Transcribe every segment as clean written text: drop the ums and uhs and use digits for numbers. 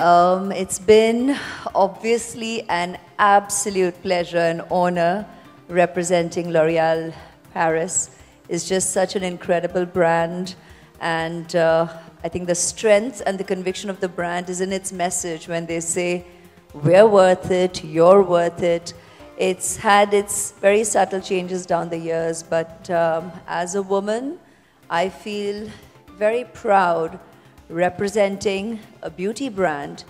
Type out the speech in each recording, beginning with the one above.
It's been obviously an absolute pleasure and honor representing L'Oréal Paris. It's just such an incredible brand, and I think the strength and the conviction of the brand is in its message when they say, we're worth it, you're worth it. It's had its very subtle changes down the years, but as a woman, I feel very proud representing a beauty brand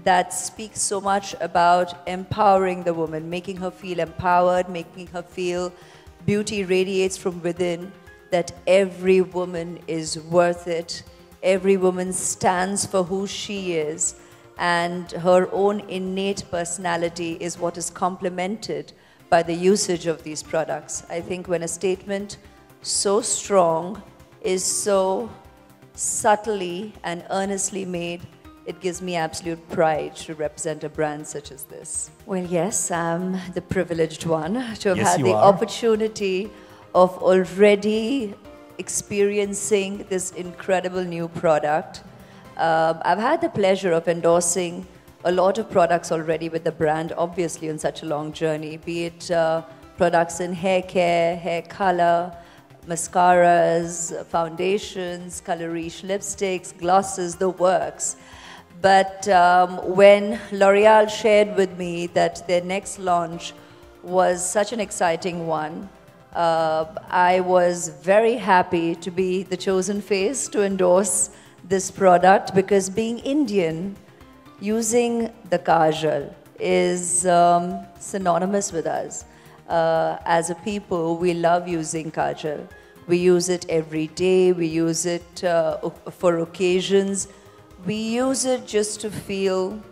that speaks so much about empowering the woman, making her feel empowered, making her feel beauty radiates from within, that every woman is worth it. Every woman stands for who she is, and her own innate personality is what is complemented by the usage of these products. I think when a statement so strong is so subtly and earnestly made, it gives me absolute pride to represent a brand such as this. Well, yes, I'm the privileged one to have had the opportunity of already experiencing this incredible new product. I've had the pleasure of endorsing a lot of products already with the brand, obviously on such a long journey, be it products in hair care, hair color, mascaras, foundations, color-rich lipsticks, glosses, the works. But when L'Oréal shared with me that their next launch was such an exciting one, I was very happy to be the chosen face to endorse this product, because being Indian, using the Kajal is synonymous with us. As a people, we love using Kajal. We use it every day, we use it for occasions. We use it just to feel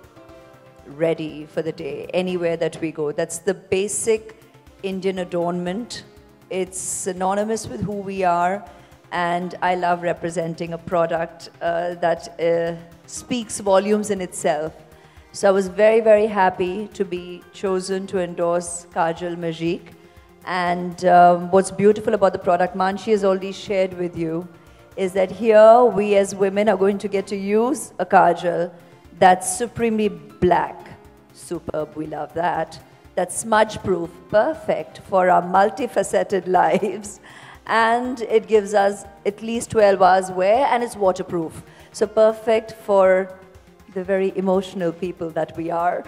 ready for the day, anywhere that we go. That's the basic Indian adornment. It's synonymous with who we are, and I love representing a product that speaks volumes in itself. So I was very, very happy to be chosen to endorse Kajal Magique. And what's beautiful about the product, Manshi has already shared with you, is that here we as women are going to get to use a Kajal that's supremely black. Superb, we love that. That's smudge-proof, perfect for our multifaceted lives. And it gives us at least 12 hours wear, and it's waterproof. So perfect for the very emotional people that we are.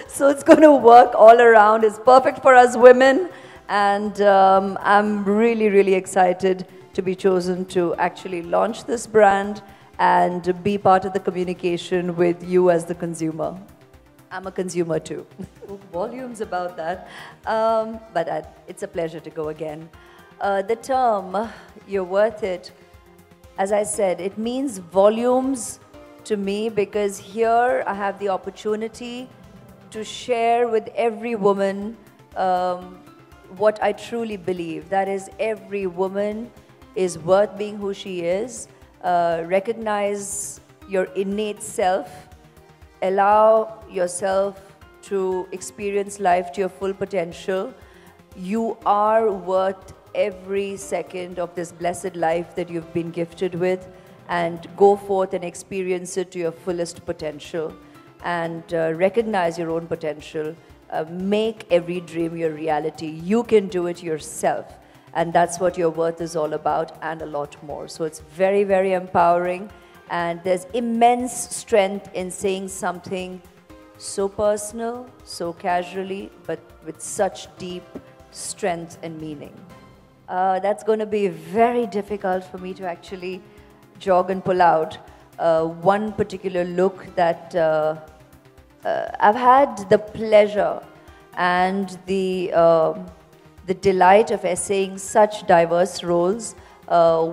So it's going to work all around. It's perfect for us women. And I'm really, really excited to be chosen to actually launch this brand and be part of the communication with you as the consumer. I'm a consumer too. Volumes about that. But it's a pleasure to go again. The term, you're worth it, as I said, it means volumes to me, because here I have the opportunity to share with every woman what I truly believe. That is, every woman is worth being who she is. Recognize your innate self. Allow yourself to experience life to your full potential. You are worth every second of this blessed life that you've been gifted with, and go forth and experience it to your fullest potential, and recognize your own potential. Make every dream your reality. You can do it yourself, and that's what your worth is all about, and a lot more. So it's very, very empowering, and there's immense strength in saying something so personal, so casually, but with such deep strength and meaning. That's going to be very difficult for me to actually jog and pull out one particular look that I've had the pleasure and the delight of essaying such diverse roles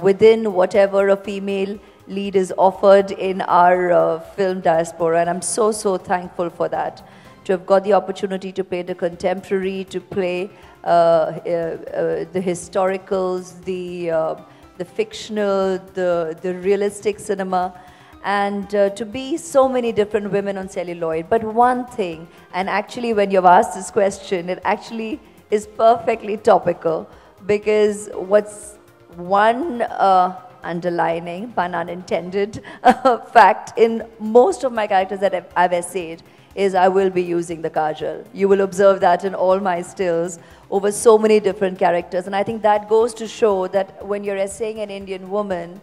within whatever a female lead is offered in our film diaspora, and I'm so, so thankful for that. To have got the opportunity to play the contemporary, to play the historicals, the fictional, the realistic cinema, and to be so many different women on celluloid. But one thing, and actually when you've asked this question, it actually is perfectly topical, because what's one underlining, pun unintended, fact in most of my characters that I've essayed is I will be using the kajal. You will observe that in all my stills over so many different characters. And I think that goes to show that when you're essaying an Indian woman,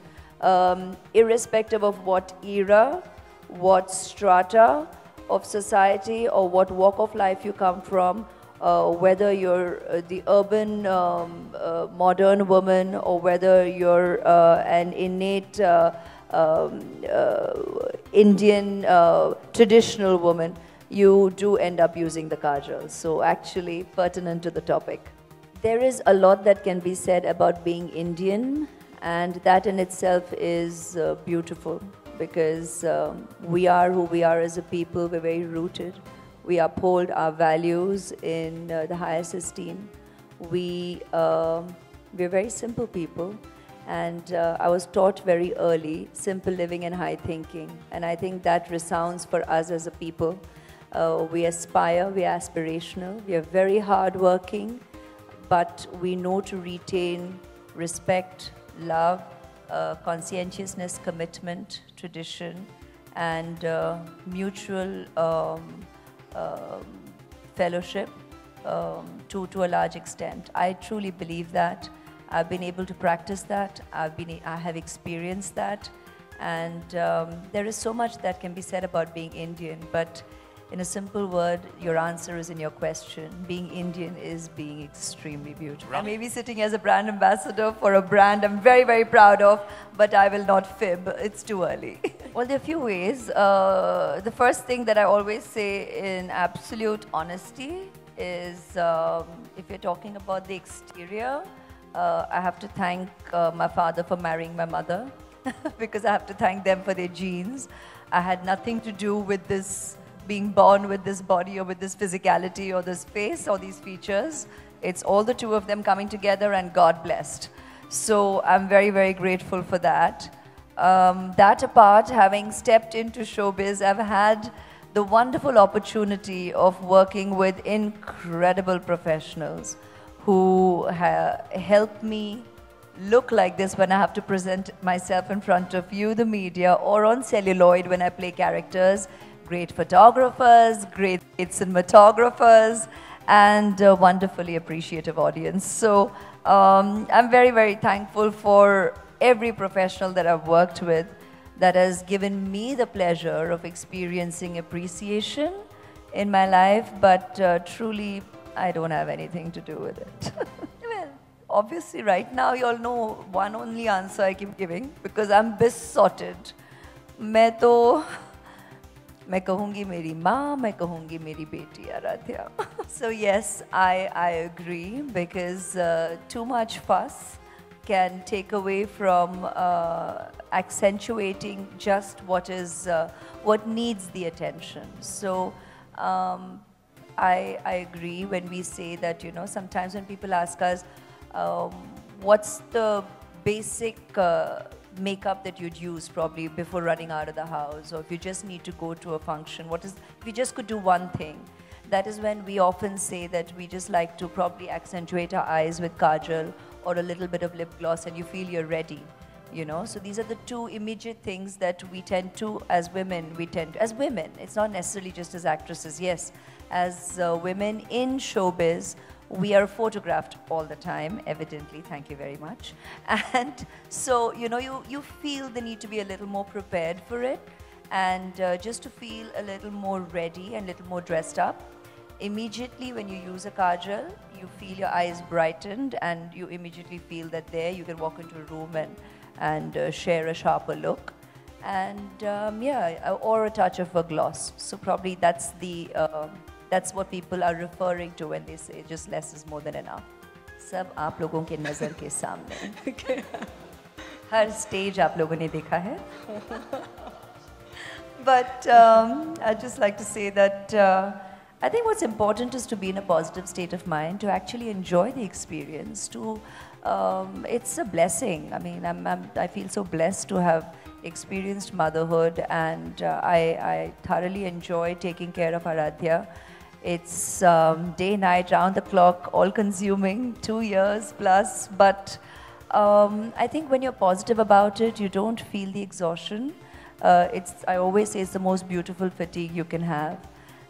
irrespective of what era, what strata of society or what walk of life you come from, whether you're the urban modern woman or whether you're an innate Indian traditional woman, you do end up using the kajal. So actually pertinent to the topic. There is a lot that can be said about being Indian, and that in itself is beautiful, because we are who we are as a people. We're very rooted. We uphold our values in the highest esteem. We're very simple people, and I was taught very early simple living and high thinking, and I think that resounds for us as a people. We aspire, we are aspirational, we are very hardworking, but we know to retain respect, love, conscientiousness, commitment, tradition, and mutual fellowship to a large extent. I truly believe that. I've been able to practice that. I have experienced that, and there is so much that can be said about being Indian, but in a simple word, your answer is in your question. Being Indian is being extremely beautiful. I may be sitting as a brand ambassador for a brand I'm very, very proud of, but I will not fib. It's too early. Well, there are a few ways. The first thing that I always say in absolute honesty is if you're talking about the exterior, I have to thank my father for marrying my mother because I have to thank them for their genes. I had nothing to do with this being born with this body or with this physicality or this face or these features. It's all the two of them coming together, and God blessed. So I'm very, very grateful for that. That apart, having stepped into showbiz, I've had the wonderful opportunity of working with incredible professionals who help me look like this when I have to present myself in front of you, the media, or on celluloid when I play characters. Great photographers, great cinematographers, and a wonderfully appreciative audience. So I'm very, very thankful for every professional that I've worked with that has given me the pleasure of experiencing appreciation in my life, but truly I don't have anything to do with it. Well, obviously right now you all know one only answer I keep giving, because I'm besotted. मैं कहूँगी मेरी माँ, मैं कहूँगी मेरी बेटी Aaradhya. So yes, I agree, because too much fuss can take away from accentuating just what needs the attention. So I agree when we say that, you know, sometimes when people ask us what's the basic makeup that you'd use probably before running out of the house, or if you just need to go to a function, if you just could do one thing, that is when we often say that we just like to probably accentuate our eyes with kajal or a little bit of lip gloss, and you feel you're ready, you know. So these are the two immediate things that we tend to, as women, it's not necessarily just as actresses, yes, as women in showbiz, we are photographed all the time, evidently, thank you very much. And so, you know, you feel the need to be a little more prepared for it, and just to feel a little more ready and a little more dressed up. Immediately when you use a kajal, you feel your eyes brightened, and you immediately feel that there you can walk into a room and share a sharper look. And yeah, or a touch of a gloss. So probably that's what people are referring to when they say just less is more than enough. सब आप लोगों के नज़र के सामने हर stage आप लोगों ने देखा है. But I'd just like to say that I think what's important is to be in a positive state of mind, to actually enjoy the experience. It's a blessing. I mean, I feel so blessed to have experienced motherhood, and I thoroughly enjoy taking care of Aradhya. It's day, night, round the clock, all consuming, 2 years plus, but I think when you're positive about it, you don't feel the exhaustion. I always say it's the most beautiful fatigue you can have,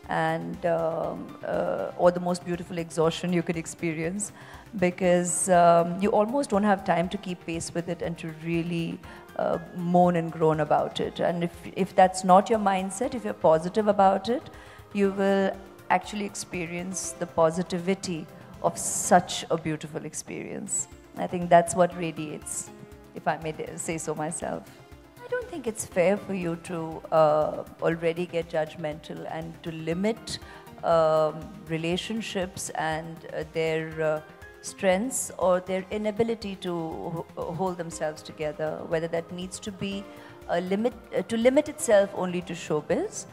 and or the most beautiful exhaustion you could experience, because you almost don't have time to keep pace with it and to really moan and groan about it. And if that's not your mindset, if you're positive about it, you will actually experience the positivity of such a beautiful experience. I think that's what radiates, if I may say so myself. I don't think it's fair for you to already get judgmental and to limit relationships and their strengths or their inability to hold themselves together, whether that needs to be a to limit itself only to showbiz.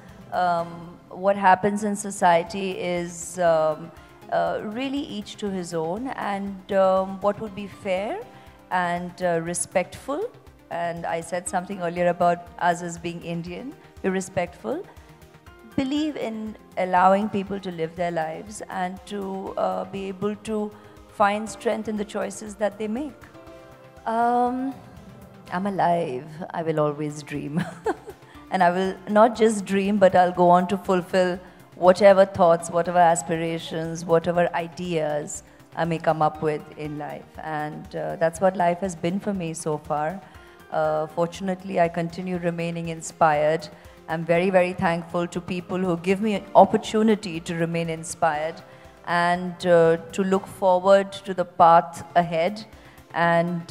What happens in society is really each to his own, and what would be fair and respectful. And I said something earlier about us as being Indian, be respectful. Believe in allowing people to live their lives and to be able to find strength in the choices that they make. I'm alive. I will always dream. And I will not just dream, but I'll go on to fulfill whatever thoughts, whatever aspirations, whatever ideas I may come up with in life. And that's what life has been for me so far. Fortunately, I continue remaining inspired. I'm very, very thankful to people who give me an opportunity to remain inspired and to look forward to the path ahead. And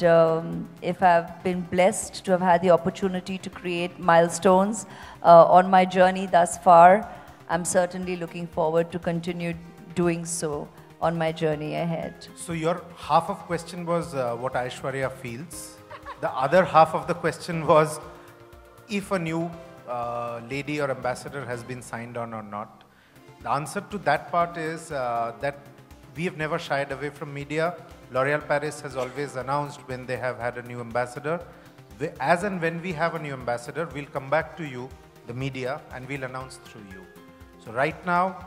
if I've been blessed to have had the opportunity to create milestones on my journey thus far, I'm certainly looking forward to continue doing so on my journey ahead. So your half of question was what Aishwarya feels. The other half of the question was if a new lady or ambassador has been signed on or not. The answer to that part is that we have never shied away from media. L'Oréal Paris has always announced when they have had a new ambassador. As and when we have a new ambassador, we'll come back to you, the media, and we'll announce through you. So right now,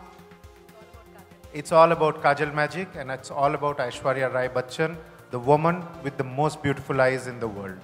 it's all about Kajal magic, and it's all about Aishwarya Rai Bachchan, the woman with the most beautiful eyes in the world.